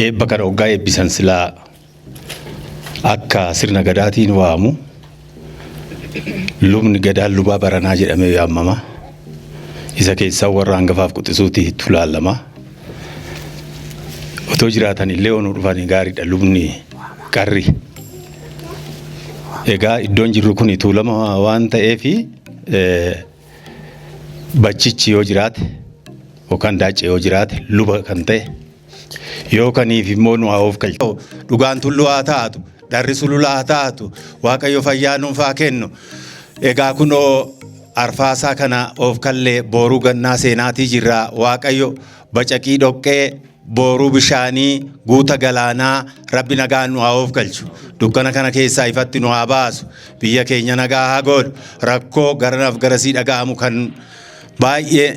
bakka hoggaa eebbisan silaa akka sirna gadaatiin waamu lubni gadaan lubaa baranaa jedhamee yaamama. Isa keessaa warra hangafaaf quxisuuti tulaalama. Otoo jiraatan illee onuu dhufanii gaariidha lubni qarri. Egaa iddoon jirru kun tuulama waan ta'eefi bachichi yoo jiraate yookaan daacee yoo jiraate luba kan ta'e yookaniif immoo nu haa of galchu. Dhugaan tulluu haa taatu, dharri sulula haa taatu, Waaqayyo fayyaa nuuf haa kennu. Egaa kunoo arfaasaa kana of kallee booruu gannaa seenaatii jirra. Waaqayyo bacaqii dhoqqee booruu bishaanii guuta galaanaa Rabbi nagaan nu haa of galchu. Dukkana kana keessaa ifatti nu haa baasu. Biyya keenya nagaa haa godhu. Rakkoo garanaaf garasii dhaga'amu kan baay'ee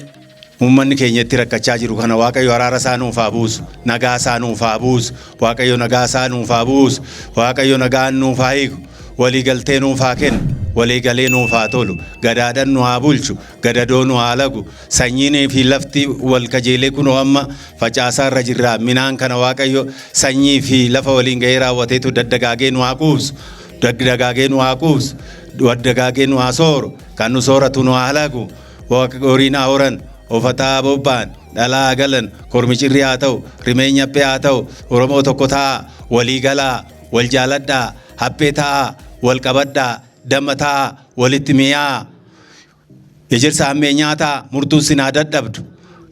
ummanni keenya itti rakkachaa jiru kana Waaqayyo araara isaa nuuf haa buusu. Nagaa isaa nuuf haa buusu. Waaqayyo nagaa isaa nuuf haa buusu. Waaqayyo nagaan nuuf haa hiiku. Walii galtee nuuf haa kennu. Walii galee nuuf haa tolu. Gadaadhaan nu haa bulchu. Gadadoo nu haa lagu. Sanyiinii fi lafti wal kajeelee kunoo amma facaasaa irra jirra. Minaan kana Waaqayyo sanyii fi lafa waliin gahee raawwateetu daddagaagee nu haa quubsu. Daddagaagee nu haa quubsu. Daddagaagee nu haa sooru. Kan nu sooratu nu haa lagu. Horiin haa horan. Ofataa bobbaan. Dhalaa galan. Kormicirri haa ta'u. Rimeen nyaphee haa ta'u. Oromoo tokko ta'a. Walii galaa. Wal jaaladhaa. Haphee ta'a. Wal qabadhaa. Damma ta'a. Walitti mi'aa. Ejersa hammee nyaataa. Murtuu sinaa dadhabdu.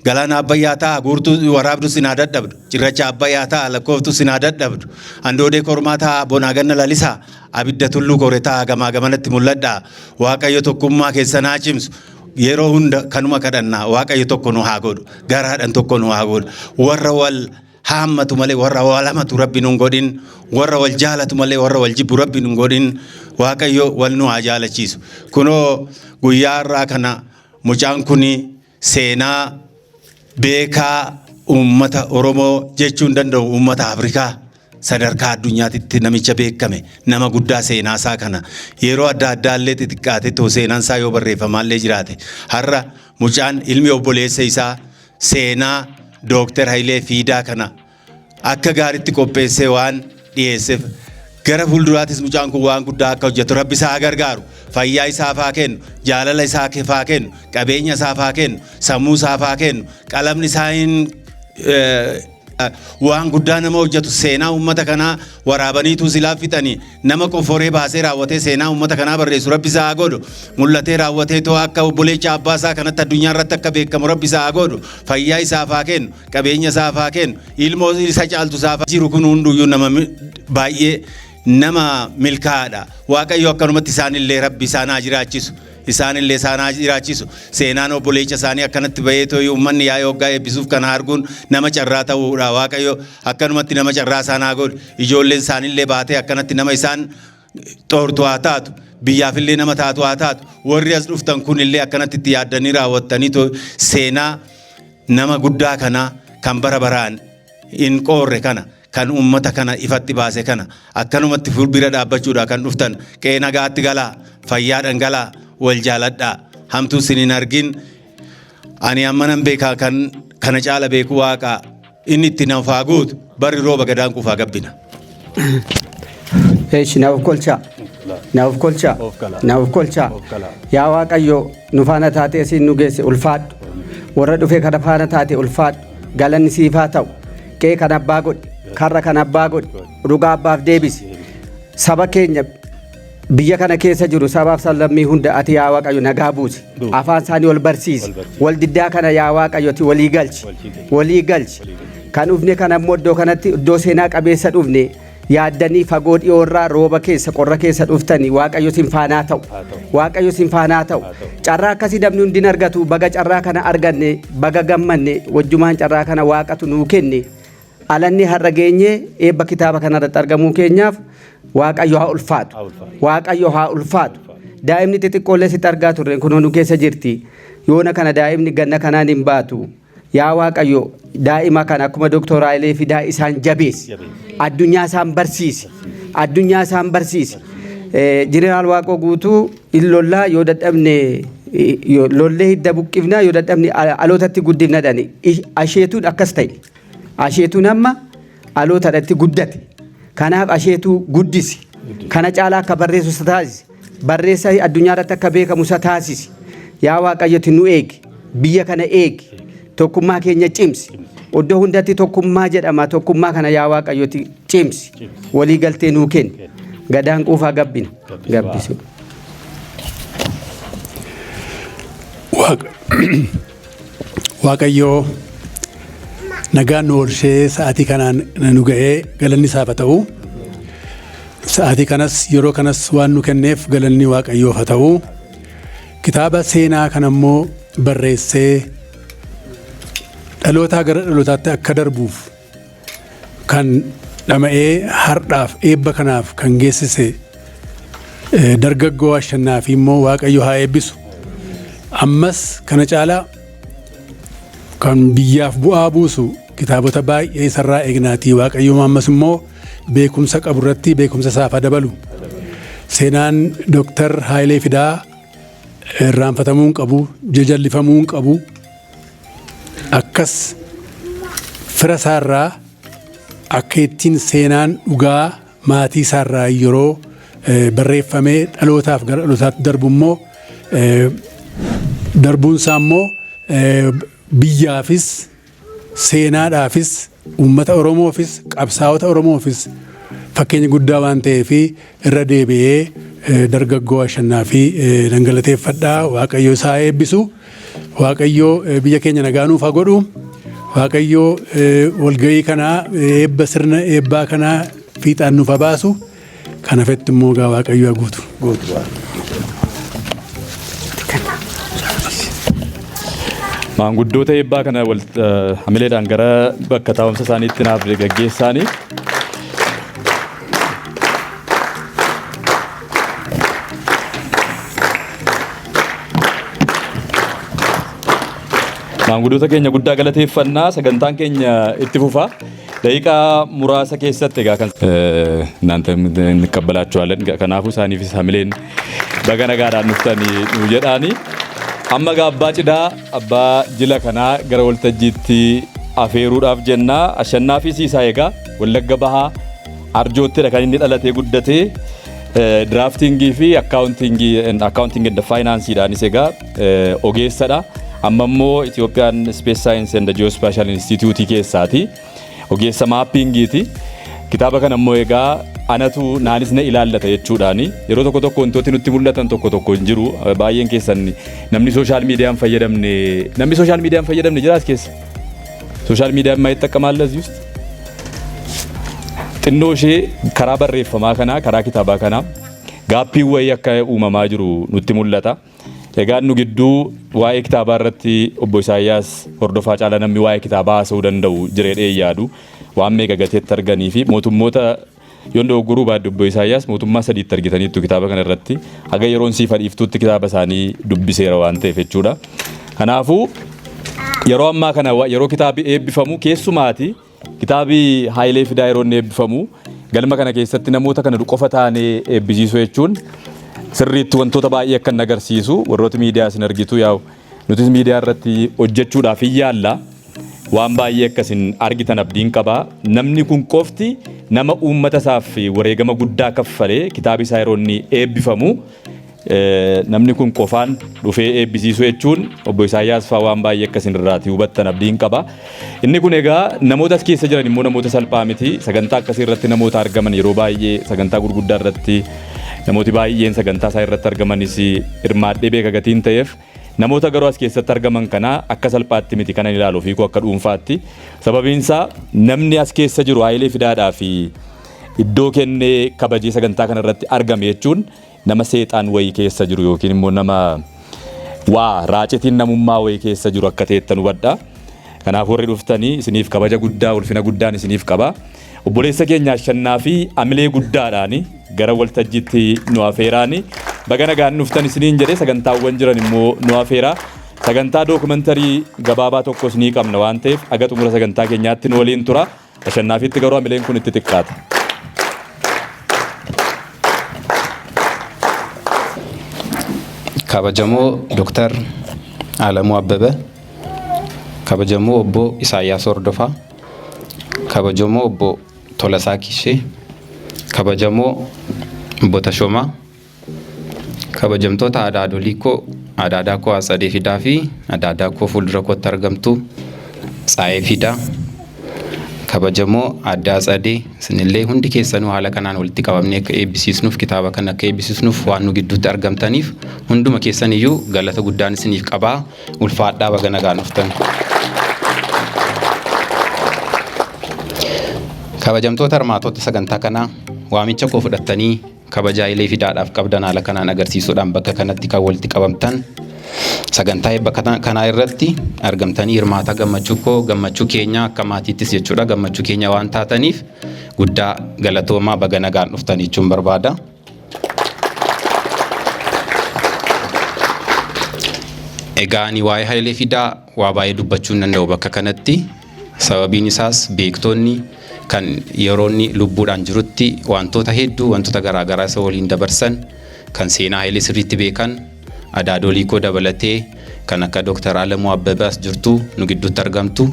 Galaana abbayyaa ta'a. Guurtuu waraabdu sinaa dadhabdu. Cirracha abbayyaa ta'a. Lakkooftu sinaa dadhabdu. Handoodee kormaa ta'a. Bonaa ganna lalisaa. Abidda tulluu kore ta'a. Gamaa gamanatti mul'adhaa. Waaqayyo tokkummaa keessan haa cimsu. Yeroo hunda kanuma kadhannaa. Waaqayyo tokko nu haa godhu. Garaadhaan tokko nu haa godhu. Warra wal haammatu malee warra wal hamatu Rabbi nu hin godhin. Warra wal jaalatu malee warra wal jibbu Rabbi nu hin godhin. Waaqayyo wal nu haa jaalachiisu. Kunoo guyyaa irraa kana mucaan kuni seenaa beekaa uummata Oromoo jechuu hin danda'u uummata Afrikaa sadarkaa addunyaatti namicha beekame nama guddaa seenaa isaa kana yeroo adda addaa illee xixiqqaate too seenaan isaa yoo barreeffamaallee jiraate har'a mucaan ilmi obboleessa isaa seenaa Dookter Hayilee Fiidaa kana akka gaariitti qopheessee waan dhiyeesseef gara fuulduraatis mucaan kun waan guddaa akka hojjetu Rabbi isaa gargaaru. Fayyaa isaaf haa kennu, jaalala isaaf haa kennu, qabeenya isaaf haa kennu, sammuu isaaf haa kennu, qalamni isaa waan guddaa nama hojjetu seenaa uummata kanaa waraabaniitu silaa fixanii nama qoforee baasee raawwatee seenaa uummata kanaa barreessu Rabbi isaa haa godhu. Mul'atee raawwatee too akka obboleecha abbaa isaa kanatti addunyaa irratti akka beekamu Rabbi isaa haa godhu. Fayyaa isaaf haa kennu, qabeenya isaaf haa kennu, ilmoo isa caaltu isaaf jiru kun hunduyyuu nama baay'ee nama milkaa'aadha. Waaqayyo akkanumatti isaanillee Rabbi isaan haa jiraachisu. Isaanillee isaan haa jiraachisu. Seenaan obboleecha isaanii akkanatti bahee too uummanni yaa'ee hoggaa eebbisuuf kana arguun nama carraa ta'uudha. Waaqayyo akkanumatti nama carraa isaan haa godhu. Ijoolleen isaanillee baatee akkanatti nama isaan xoortu haa taatu. Biyyaafillee nama taatu haa taatu. Warri as dhuftan kunillee akkanatti itti yaaddanii raawwattanii too seenaa nama guddaa kana kan bara baraan hin qoorre kana kan uummata kana ifatti baase kana akkanumatti bira dhaabbachuudha kan dhuftan. Qe'ee nagaatti galaa. Fayyaadhaan galaa. Wal jaaladhaa. Hamtuu sinin argin. Ani ammanan beekaa kan kana caala beeku Waaqaa inni itti nafaa guutu barri rooba gadaan kufaa gabbina. Naaf kolchaa. Naaf kolchaa. Naaf kolchaa. Yaa Waaqayyo nu faana taatee siin nu geesse ulfaadhu. Warra dhufee kana faana taate ulfaadhu. Galanni siif haa ta'u. Qe'ee kan abbaa godhi. Karra kan abbaa godhi. Dhugaa abbaaf deebisi. Saba keenya biyya kana keessa jiru sabaaf sallammii hunda ati yaa Waaqayyo nagaa buusi. Afaan isaanii wal barsiisi. Wal diddaa kana yaa Waaqayyo ati walii galchi. Walii galchi. Kan dhufne kana immoo iddoo kanatti iddoo seenaa qabeessa dhufne yaaddanii fagoo dhiyoorraa rooba keessa qorra keessa dhuftanii Waaqayyo sin faanaa ta'u. Waaqayyo sin faanaa ta'u. Carraa akkasii dabni hundi hin argatu. Baga carraa kana arganne baga gammanne wajjumaan carraa kana Waaqatu nuu kenne. Alanni har'a geenye eebba kitaaba kanarratti argamuu keenyaaf Waaqayyo haa ulfaatu. Waaqayyo haa ulfaatu. Daa'imni xixiqqoollee sitti argaa turre kunoo nu keessa jirti. Yoona kana daa'imni ganna kanaan hin baatu. Yaa Waaqayyo daa'ima kana akkuma Dooktor Hayilee Fidaa isaan jabeessi. Addunyaa isaan barsiisi. Addunyaa isaan barsiisi. Jeneraal Waaqoo guutuu illollaa yoo dadhabne lollee hidda buqqifnaa yoo dadhabne alootatti guddifna dhani. Asheetuun akkas ta'e. Asheetuun amma dhalootadhatti guddate. Kanaaf asheetu guddisi. Kana caalaa akka barreessu isa taasisi. Barreessa addunyaa irratti akka beekamu isa taasisi. Yaa Waaqayyoti nu eegi. Biyya kana eegi. Tokkummaa keenya cimsi. Iddoo hundatti tokkummaa jedhama. Tokkummaa kana yaa Waaqayyoti cimsi. Walii galtee nuu kenni. Gadaan quufaa gabbina. Gabbisu. Waaqayyoo nagaan nu oolchee sa'aatii kanaan nu ga'ee galanni isaaf haa ta'u. Sa'aatii kanas yeroo kanas waan nu kenneef galanni Waaqayyoof haa ta'u. Kitaaba seenaa kana immoo barreessee dhalootaa gara dhalootaatti akka darbuuf kan dhama'ee hardhaaf eebba kanaaf kan geessise dargaggoo Ashannaafi immoo Waaqayyo haa eebbisu. Ammas kana caalaa kan biyyaaf bu'aa buusu kitaabota baay'ee isarraa eegnaatii Waaqayyo ammas immoo beekumsa qabu irratti beekumsa isaaf dabalu. Seenaan Dr. Hayilee Fidaa irraanfatamuu hin qabu, jajallifamuu hin qabu. Akkas fira isaarraa akka ittiin seenaan dhugaa maatii isaarraa yeroo barreeffamee dhalootaaf gara dhalootaatti darbu immoo darbuun isaa immoo biyyaafis seenaadhaafis uummata Oromoofis qabsaa'ota Oromoofis fakkeenya guddaa waan ta'eef irra deebi'ee dargaggoo Ashannaafi galateeffadhaa. Waaqayyo isaa eebbisu. Waaqayyo biyya keenya nagaa nuuf haa godhu. Waaqayyo walgahii kanaa eebba sirna eebbaa kanaa fiixaan nuuf haa baasu. Kana fetti immoo gaa Waaqayyo haa guutu. Maanguddoota eebbaa kana hamileedhaan gara bakka taa'umsa isaaniitti naaf gaggeessaanii. Maanguddoota keenya guddaa galateeffannaa. Sagantaan keenya itti fufa. Daqiiqaa muraasa keessatti egaa kan እናንተ እንቀበላችኋለን. Kanaafuu isaaniifis hamileen baga nagaadhaan dhuftanii nu jedhaanii. Amma abbaa cidaa abbaa jila kanaa gara waltajjiitti afeeruudhaaf jennaa. Ashannaafi siisaa egaa Wallagga Bahaa Arjoottidha kan inni dhalatee guddatee draftingii fi accounting and financeedhaanis egaa ogeessadha. Amma immoo Ethiopian Space Science and Geospatial Institute keessaati. Ogeessa mappingiiti. Kitaaba kana immoo egaa anatu naanis na ilaallata jechuudhaani. Yeroo tokko tokko wantooti nutti mul'atan tokko tokko hin jiru. Baay'een keessan namni social media fayyadamne jiraas keessa. Social media ma ittaqamaalla just. Xinnoo ishee karaa barreeffamaa kanaa karaa kitaabaa kanaa gaappii wayii akka uumamaa jiru nutti mul'ata. Egaa nu gidduu waa'ee kitaabaa irratti obbo Isaayyaas hordofaa caalaa namni waa'ee kitaabaa haasa'uu danda'u jireedhee yaadu waan meeqa gateetti arganii fi mootummoota yoon dogoggoruu baadhu obbo Isaayyaas mootummaa sadiitti argitaniittu kitaaba kana irratti haga yeroon siif dhiiftuutti kitaaba isaanii dubbiseera waan ta'eef jechuudha. Kanaafuu yeroo ammaa kana yeroo kitaabi eebbifamu keessumaati kitaabi Hayilee Fidaa yeroo inni eebbifamu galma kana keessatti namoota kana qofa taanee eebbisiisuu jechuun sirriitti wantoota baay'ee akka agarsiisu warroota miidiyaa isin argitu yaa'u nutis miidiyaa irratti hojjechuudhaaf hin yaalla waan baay'ee akkasin argitan abdiin qaba. Namni kun qofti nama uummata isaaf wareegama guddaa kaffalee kitaabi isaa yeroo inni eebbifamu namni kun qofaan dhufee eebbisiisuu jechuun obbo Isaayyaas fa'aa waan baay'ee akkasin irraati hubattan abdiin qaba. Inni kun egaa namoota as keessa jiran immoo namoota salphaa miti. Sagantaa akkasii irratti namoota argaman yeroo baay'ee sagantaa gurguddaa irratti namooti baay'een sagantaa isaa irratti argamanis hirmaadhee beeka gatiin ta'eef namoota garuu as keessatti argaman kana akka salphaatti miti kanan ilaalu fi akka dhuunfaatti. Sababiin isaa namni as keessa jiru Hayilee Fidaadhaa fi iddoo kennee kabajee sagantaa kana irratti argame jechuun nama seexaan wayii keessa jiru yookiin immoo nama waa raacitiin namummaa wayii keessa jiru akka ta'ettan hubadha. Kanaaf warri dhuftanii isiniif kabaja guddaa ulfina guddaan isiniif qaba. Obboleessa keenya Ashannaafi amilee guddaadhaani gara waltajjiitti nu afeeraani baga nagaan dhuftan isiniin jedhee sagantaawwan jiran immoo nu afeera. Sagantaa dookumentarii gabaabaa tokkos ni qabna waan ta'eef aga xumura sagantaa keenyaatti nu waliin tura. Ashannaafiitti garuu amileen kun itti xiqqaata. Kabajamoo Dr. Alamuu Abbebe, kabajamoo obbo Isaayyaas Hordofaa, kabajamoo obbo Tolasaa Kishee, kabajamoo Obbo Tashoomaa, kabajamtoota Adaadolii koo Adaadaa koo Atsadee Fidaa fi Adaadaa koo fuuldura kootti argamtu Tsaayee Fidaa, kabajamoo Adda Atsadee, isinillee hundi keessanuu haala kanaan walitti qabamnee akka eebbisiisnuuf kitaaba kana akka eebbisiisnuuf waan nu gidduutti argamtaniif hunduma keessan iyyuu galata guddaan isiniif qabaa. Ulfaadhaa baga nagaan dhuftan. Kabajamtoota hirmaatota sagantaa kanaa waamicha koo fudhattanii kabajaa Hailee Fidaadhaaf qabdan haala kanaan agarsiisuudhaan bakka kanatti kan walitti qabamtan sagantaa bakka kanaa irratti argamtanii hirmaataa gammachuu keenya akka maatiittis jechuudha. Gammachuu keenya waan taataniif guddaa galatoomaa baga nagaan dhuftan jechuun barbaada. Egaa ani waa'ee Hailee Fidaa waa baay'ee dubbachuu hin danda'u bakka kanatti. Sababiin isaas beektoonni kan yeroonni lubbuudhaan jirutti wantoota hedduu wantoota garaagaraa isa waliin dabarsan kan seenaa Hailee sirriitti beekan Adaadolii koo dabalatee kan akka Dr. Alamuu Abbabee as jirtu nu gidduutti argamtu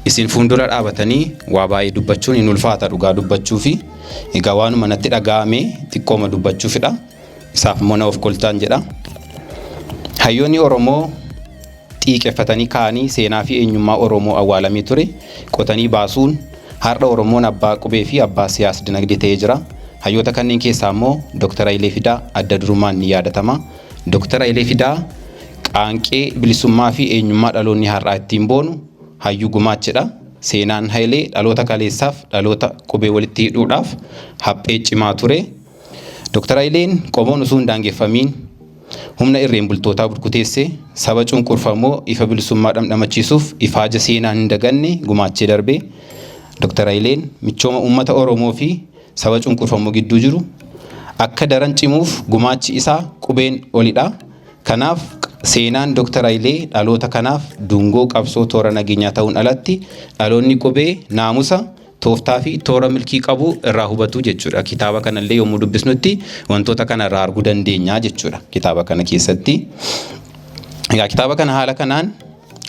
isin fuuldura dhaabatanii waa baay'ee dubbachuun hin ulfaata dhugaa dubbachuu fi egaa waanuma natti dhaga'ame xiqqooma dubbachuufidha. Isaaf immoo na of koltaan jedha. Hayyoonni Oromoo xiiqeffatanii kaanii seenaa fi eenyummaa Oromoo awwaalamee ture qotanii baasuun har'a Oromoon abbaa qubee fi abbaa siyaas dinagdee ta'ee jira. Hayyoota kanneen keessaa immoo Dr. Hailee Fidaa adda durummaan ni yaadatama. Dr. Hailee Fidaa qaanqee bilisummaa fi eenyummaa dhaloonni har'aa ittiin boonu hayyuu gumaachedha. Seenaan Hailee dhaloota kaleessaaf dhaloota qubee walitti hidhuudhaaf haphee cimaa ture. Dr. Haileen qomoon osoo hin daangeffamiin humna irreen bultootaa burkuteesse saba cunqurfamoo ifa bilisummaa dhamdhamachiisuuf ifaaja seenaan hin daganne gumaachee darbe. Dr. Haileen michooma uummata Oromoo fi saba cunqurfamoo gidduu jiru akka daran cimuuf gumaachi isaa qubeen olidha. Kanaaf seenaan Dr. Hailee dhaloota kanaaf dungoo qabsoo toora nageenyaa ta'uun alatti dhaloonni qubee naamusa tooftaa fi toora milkii qabu irraa hubatu jechuudha. Kitaaba kanallee yommuu dubbisnutti wantoota kana irraa arguu dandeenya jechuudha kitaaba kana keessatti. Egaa kitaaba kana haala kanaan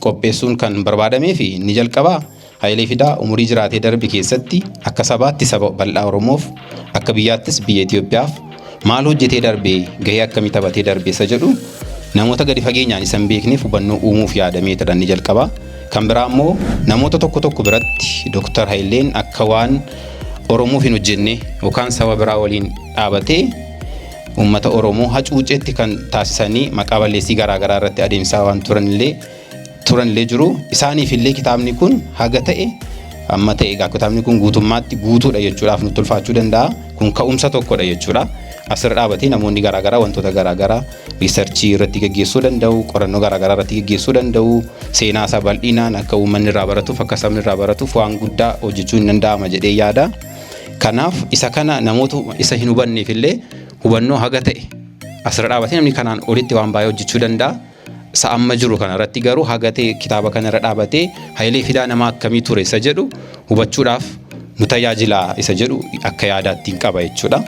qopheessuun kan barbaadamee fi ni jalqabaa Hailee Fidaa umurii jiraatee darbe keessatti akka sabaatti saba bal'aa Oromoof akka biyyaattis biyya Itoophiyaaf maal hojjetee darbe gahee akkamii taphatee darbe isa jedhu namoota gadi fageenyaan isa hin beekneef hubannoo uumuuf yaadamee ta'an ni jalqaba. Kan biraa immoo namoota tokko biratti Dr. Haileen akka waan Oromoof hin hojjenne yookaan saba biraa waliin dhaabatee uummata Oromoo hacuuceetti kan taasisanii maqaa balleessii garaagaraa irratti adeemsaa waan turanillee jiru. Isaaniif illee kitaabni kun haga ta'e amma ta'e egaa kitaabni kun guutummaatti guutuudha jechuudhaaf nutti ulfaachuu danda'a. Kun ka'umsa tokkodha jechuudha. Asirra dhaabatee namoonni garaagaraa wantoota garaagaraa riisarchii irratti gaggeessuu danda'u, qorannoo garaagaraa irratti gaggeessuu danda'u, seenaa isaa bal'inaan akka uummanni irraa baratuuf akka sabni irraa baratuuf waan guddaa hojjechuu hin danda'ama jedhee yaada. Kanaaf isa kana namoota isa hin hubanneef illee hubannoo haga ta'e asirra dhaabatee namni kanaan olitti waan baay'ee hojjechuu danda'a. Isa amma jiru kana irratti garuu haga ta'e kitaaba kana irra dhaabatee Hailee Fidaa nama akkamii ture isa jedhu hubachuudhaaf nu tajaajila isa jedhu akka yaadaatti qaba jechuudha.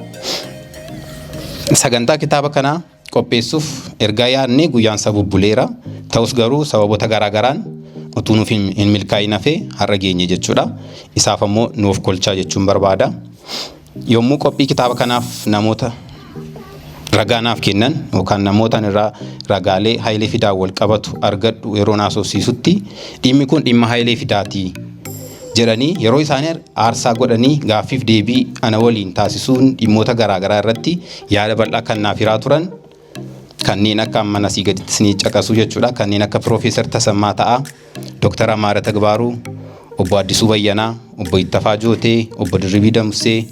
Sagantaa kitaaba kanaa qopheessuuf ergaa yaadnee guyyaan isaa bubbuleera. Ta'us garuu sababoota garaagaraan utuu nuuf hin milkaa'in hafee har'a geenye jechuudha. Isaaf ammoo nuuf kolchaa jechuun barbaada. Yommuu qophii kitaaba kanaaf namoota ragaa naaf kennan yookaan namootaan irraa ragaalee Hailee Fidaa wal qabatu argadhu yeroo naasofsiisutti dhimmi kun dhimma Hailee Fidaati jedhanii yeroo isaanii aarsaa godhanii gaaffiif deebii ana waliin taasisuun dhimmoota garaagaraa irratti yaada bal'aa kan naaf hiraa turan kanneen akka amma asii gaditti isinii caqasu jechuudha. Kanneen akka Piroofeesar Tasammaa Ta'aa, Dr. Amaara Tagbaaruu, Obbo Addisuu Bayyanaa, Obbo Ittafaa Jootee, Obbo Dirribii Damsee,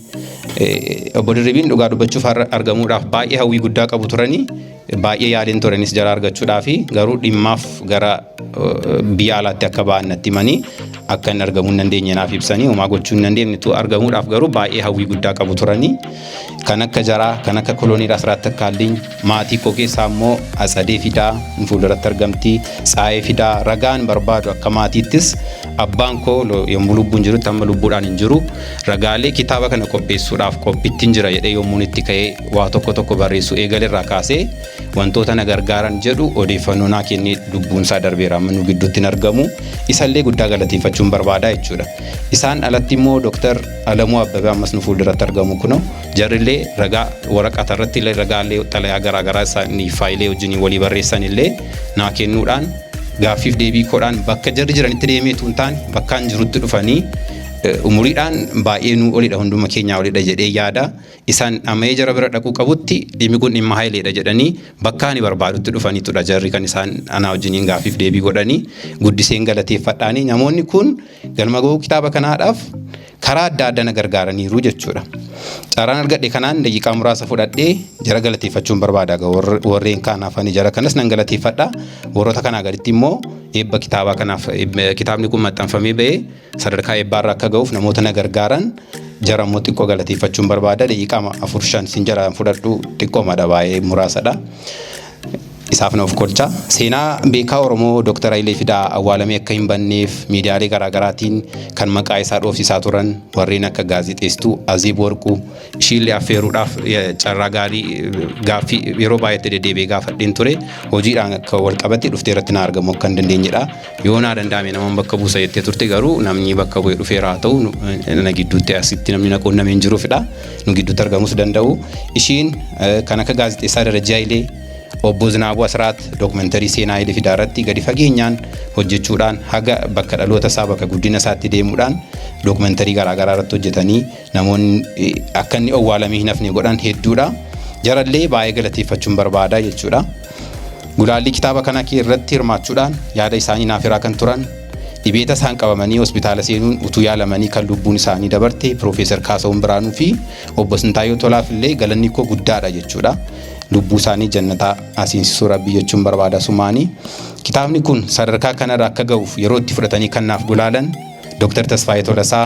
Obbo Dirribiin dhugaa dubbachuuf argamuudhaaf baay'ee hawwii guddaa qabu turanii baay'ee yaadeen turanis jara argachuudhaaf garuu dhimmaaf gara biyya alaatti akka ba'an natti himanii akka hin argamuu hin dandeenye naaf ibsanii homaa gochuu hin dandeenye argamuudhaaf garuu baay'ee hawwii guddaa qabu turanii kan akka jaraa kan akka Koloneel Asraat Takkaalliin maatii koo keessaa immoo Atsadee Fidaa fuulduratti argamti, Tsaayee Fidaa ragaan barbaadu akka maatiittis abbaan koo yommuu lubbuun jirutti amma lubbuudhaan hin jiru ragaalee kitaaba kana qopheessuudhaaf qophiittiin jira jedhee yommuu itti ka'ee waa tokko barreessu eegalerraa kaasee wantoota na gargaaran jedhu odeeffannoo naa kennee lubbuun isaa darbeera amma nu gidduutti hin argamu. Isallee guddaa galateeffachuu galateeffachuun barbaada jechuudha. Isaan alatti immoo Dr. Alamuu Abbabee ammas nu fuulduratti argamu kunoo jarrillee ragaa waraqata irratti illee ragaalee xalayaa garaagaraa isaanii faayilee wajjin walii barreessan illee naa kennuudhaan gaaffiif deebii koodhaan bakka jarri jiranitti deemeetu hin taane bakkaan jirutti dhufanii umuriidhaan baay'ee nu olidha hunduma keenyaa olidha jedhee yaada. Isaan ammayee jara bira dhaquu qabutti dhimmi kun dhimma haayileedha jedhanii bakka ani barbaadutti dhufanitudha jarri kan isaan anaa wajjiniin gaaffiif deebii godhanii guddiseen galateeffadhaanii namoonni kun galma ga'uu kitaaba kanaadhaaf karaa adda addaa na gargaaraniiru jechuudha. Carraan argadhe kanaan daqiiqaa muraasa fudhadhee jara galateeffachuun barbaada warreen kanaaf ani jara kanas nan galateeffadha. Warroota kanaa gaditti immoo eebba kitaabaa kanaaf kitaabni kun maxxanfamee ba'ee sadarkaa eebbaarra akka ga'uuf namoota na gargaaran jara immoo xiqqoo galateeffachuun barbaada. Daqiiqaa 4-5 sin jara fudhadhu xiqqoomadha baay'ee muraasadha. Isaaf na of kolcha. Seenaa beekaa Oromoo Dr. Hayilee Fidaa awwaalamee akka hin banneef miidiyaalee garaagaraatiin kan maqaa isaa dhoofsisaa turan warreen akka gaazexeessituu Azeeb Warquu ishiillee affeeruudhaaf carraa gaarii gaaffii yeroo baay'eetti deddeebi'ee gaafadheen ture. Hojiidhaan akka wal qabatte dhuftee irratti na argamu akka hin dandeenyedha. Yoo naa danda'ame namoonni bakka buusa jettee turte garuu namni bakka bu'ee dhufeera haa ta'u na gidduutti asitti namni na quunnamee hin jiruufidha. Nu gidduutti argamus danda'u. Ishiin kan akka gaazexeessaa Darajjaa Hayilee Obbo Zinaabuu Asraat dookumentarii seenaa Hayilee Fidaa irratti gadi fageenyaan hojjechuudhaan haga bakka dhaloota isaa bakka guddina isaatti deemuudhaan dookumentarii garaagaraa irratti hojjetanii namoonni akka inni awwaalamee hin hafne godhan hedduudha. Jarallee baay'ee galateeffachuun barbaada jechuudha. Gulaallii kitaaba kana irratti hirmaachuudhaan yaada isaanii naaf hiraa kan turan dhibeeta isaan qabamanii hospitaala seenuun utuu yaalamanii kan lubbuun isaanii dabarte Piroofeesar Kaasahuun Biraanuu fi Obbo Sintaayyoo Tolaaf illee galanni koo guddaadha jechuudha. Lubbuu isaanii jannataa asiinsisuu Rabbii jechuun barbaada sumaanii. Kitaabni kun sadarkaa kanarra akka ga'uuf yeroo itti fudhatanii kan naaf gulaalan Dr. Tasfaayee Tolasaa,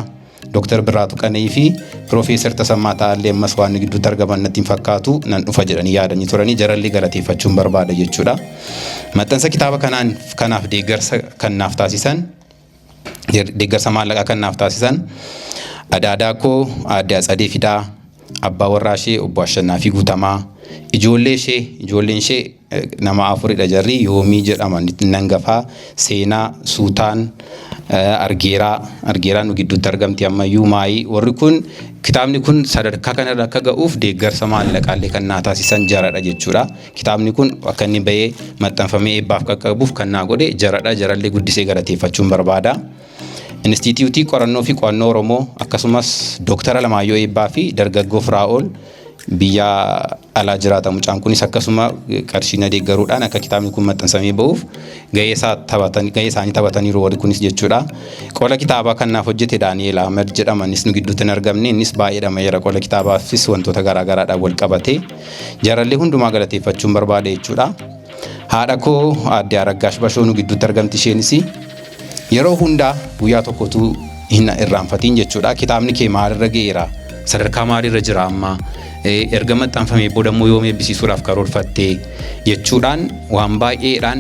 Dr. Birraatu Qana'ii fi Piroofeesar Tasammaa Ta'aallee ammas waan gidduutti argaman natti hin fakkaatu nan dhufa jedhanii yaadanii turanii jarallee galateeffachuun barbaada jechuudha. Maxxansa kitaaba kanaaf deeggarsa kan naaf taasisan deeggarsa maallaqaa kan naaf taasisan adaadaa koo Aadde Atsadee Fidaa, abbaa warraa ishee Obbo Ashannaafi Guutamaa, ijoolleen ishee nama afuridha jarri Yoomii jedhaman Nangafaa, Seenaa, Suutaan, Argeeraa nu gidduutti argamti ammayyuu Maayii. Warri kun kitaabni kun sadarkaa kanarra akka ga'uuf deeggarsa maallaqaallee kan naa taasisan jaradha jechuudha. Kitaabni kun akka inni ba'ee maxxanfamee eebbaaf qaqqabuuf kan naa godhe jaradha. Jarallee guddisee galateeffachuun barbaada. Instituutii Qorannoo fi Qo'annoo Oromoo akkasumas Dr. Alamaayyoo Eebbaa fi Dargaggoo Firaa'ol biyya alaa jiraata mucaan kunis akkasuma qarshii deeggaruudhaan akka kitaabni kun maxxansamee ba'uuf gahee isaanii taphataniiru warri kunis jechuudha. Qola kitaabaa kan naaf hojjete Daani'eel Ahmed jedhamanis nu gidduutti hin argamne innis baay'ee dheeraa qola kitaabaafis wantoota garaagaraadhaan wal qabate jarallee hundumaa galateeffachuun barbaada jechuudha. Haadha koo Aadde Aragaash Bashoo nu gidduutti argamti isheenis yeroo hundaa guyyaa tokkotu hin irraanfatiin jechuudha. Kitaabni kee maalirra ga'eera? Sadarkaa maalirra jira amma? Erga maxxanfamee booda immoo yoom eebbisiisuudhaaf karoorfattee jechuudhaan waan baay'eedhaan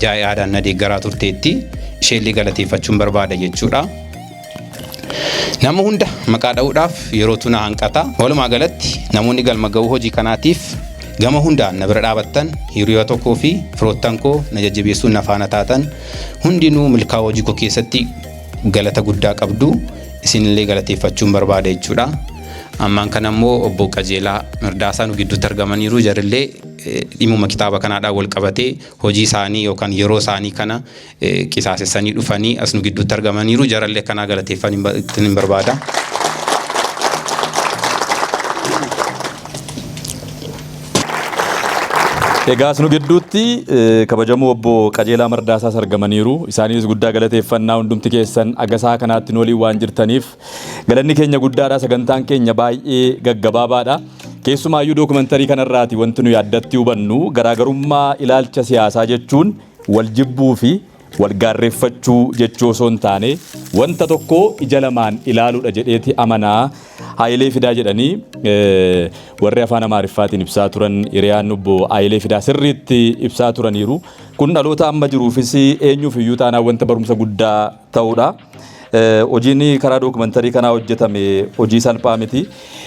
yaadaan na deeggaraa turteetti isheellee galateeffachuun barbaada jechuudha. Nama hunda maqaa dha'uudhaaf yerootu na hanqata. Walumaa galatti namoonni galma ga'uu hojii kanaatiif gama hundaan na bira dhaabattan hiriyaa tokkoo fi firoottan koo na jajjabeessuun na faana taatan hundinuu milkaa'uu hojii koo keessatti galata guddaa qabdu isinillee galateeffachuun barbaada jechuudha. Ammaan kana immoo obbo Qajeelaa Mirdaasaa nu gidduutti argamaniiru jarillee dhimuma kitaaba kanaadhaan wal qabatee hojii isaanii yookaan yeroo isaanii kana qisaasessanii dhufanii as nu gidduutti argamaniiru jarallee kanaa galateeffanii barbaada. Egaa nu gidduutti kabajamoo obbo Qajeelaa Mirdaasaas argamaniiru. Isaanis guddaa galateeffannaa hundumti keessan agasaa kanaatti waliin waan jirtaniif galanni keenya guddaadha. Sagantaan keenya baay'ee gaggabaabaadha. Keessumaayyuu dookumentarii kanarraati wanti nuyi addatti hubannu garaagarummaa ilaalcha siyaasaa jechuun wal jibbuu fi wal gaarreeffachuu jechuu osoo hin taane wanta tokko ija lamaan ilaaluudha jedheeti amanaa Hayilee Fidaa jedhanii warri afaan Amaariffaatiin ibsaa turan hiriyaan obbo Hayilee Fidaa sirriitti ibsaa turaniiru. Kun dhaloota amma jiruufis eenyuuf iyyuu taanaan wanta barumsa guddaa ta'uudha. Hojiin karaa dookumentarii kanaa hojjetame hojii salphaa miti.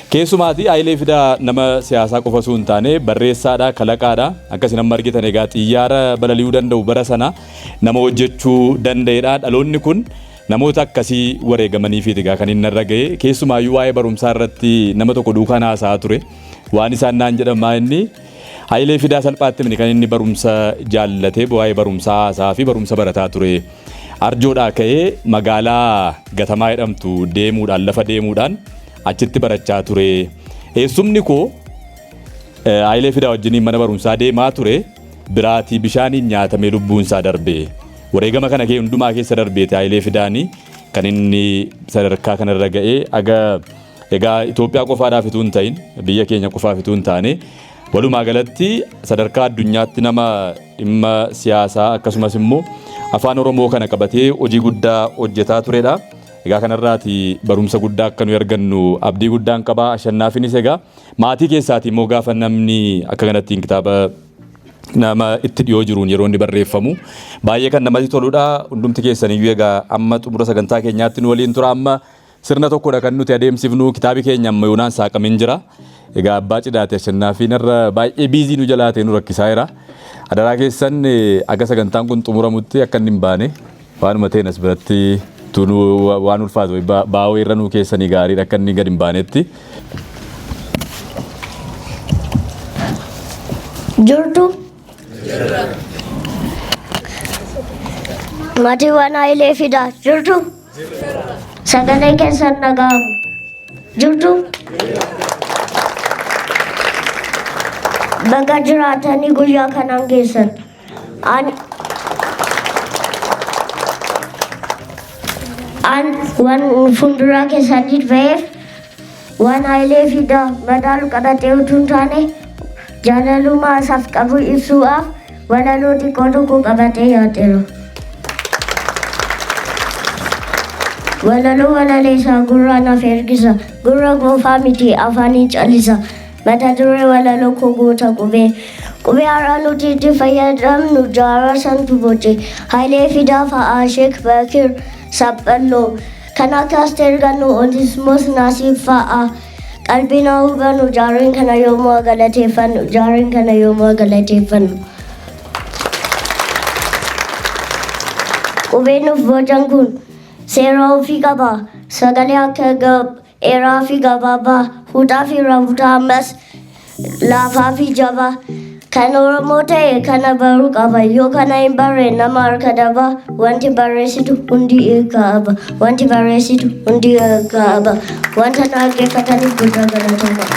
Keessumaatii Hayilee Fidaa nama siyaasaa qofa osoo hin taane barreessaadha, kalaqaadha. Akkasii nama argitan egaa xiyyaara balali'uu danda'u bara sana nama hojjechuu danda'edha. Dhaloonni kun namoota akkasii wareegamaniifiiti egaa kan inni irra ga'e. Keessumaayyuu waa'ee barumsaa irratti nama tokko duukaan haasa'aa ture. Waan isaan naan jedhamaa inni Hayilee Fidaa salphaatti mini kan inni barumsa jaallatee waa'ee barumsaa haasaa fi barumsa barataa ture. Arjoodhaa ka'ee magaalaa Gatamaa jedhamtu deemuudhaan lafa deemuudhaan achitti barachaa ture. Eessumni koo Hayilee Fidaa wajjiniin mana barumsaa deemaa ture. Biraatii bishaaniin nyaatamee lubbuun isaa darbe. Wareegama kana kee hundumaa keessa darbeeti Hayilee Fidaanii kan inni sadarkaa kanarra ga'ee egaa Itoophiyaa qofaadhaaf ituu hin ta'in biyya keenya qofaaf ituu hin taane walumaa galatti sadarkaa addunyaatti nama dhimma siyaasaa akkasumas immoo afaan Oromoo kana qabatee hojii guddaa hojjetaa turedha. Egaa kanarraati barumsa guddaa akka nu argannu abdii guddaan qabaa. Ashannaafinis egaa maatii keessaatii immoo gaafa namni akka kanattiin kitaaba nama itti dhiyoo jiruun yeroo inni barreeffamu baay'ee kan namatti toludha. Hundumti keessaniyyuu egaa amma xumura sagantaa keenyaatti nu waliin tura. Amma sirna tokkodha kan nuti adeemsifnu. Kitaabi keenya amma yoonaan saaqameen jira. Egaa abbaa cidaate Ashannaafiin irra baay'ee biizii nu jalaatee nu rakkisaa jira. Adaraa keessan aga sagantaan kun xumuramutti akka inni hin baane waanuma ta'een as biratti tunu waan ulfaatu baawoo irra nuu keessanii gaariidha akka inni gad hin baanetti. Jirtu maatiiwwan Hayilee Fidaa jirtu sagalee keessan dhaga'amu jirtu baga jiraatanii guyyaa kanaan geessan. An waan fuulduraa keessanii ba'eef waan Hayilee Fidaa madaalu kadhatee utuu hin taane jaalalummaa isaaf qabu ibsuudhaaf walaloo xiqqoo tokko qabatee yaadeera. Walaloo walaleessaa gurra naaf ergisa, gurra goofaa miti afaanii callisa. Mata duree walaloo koo goota qubee. Qubee haaraa nuti itti fayyadamnu jaarraa santu boce. Hayilee Fidaa fa'aa Sheek Bakir Saphalloo. Kan akka Asteer Gannoo Otismoos Naasiif fa'aa. Qalbiin haa hubannu jaarreen kana yoomuu galateeffannu. Jaarreen kana yoomuu galateeffannu. Qubeen nuuf bocan kun seera ofii qaba. Sagalee akka dheeraa fi gabaabaa, fuudhaa fi rafuutaa ammas laafaa fi jabaa. Kan Oromoo ta'e kana baruu qaba. Yoo kana hin barre nama harka daba. Wanti barreessitu hundi qaba. Wanti barreessitu hundi qaba. Wanta dhaggeeffataniif guddaa galatoomaa.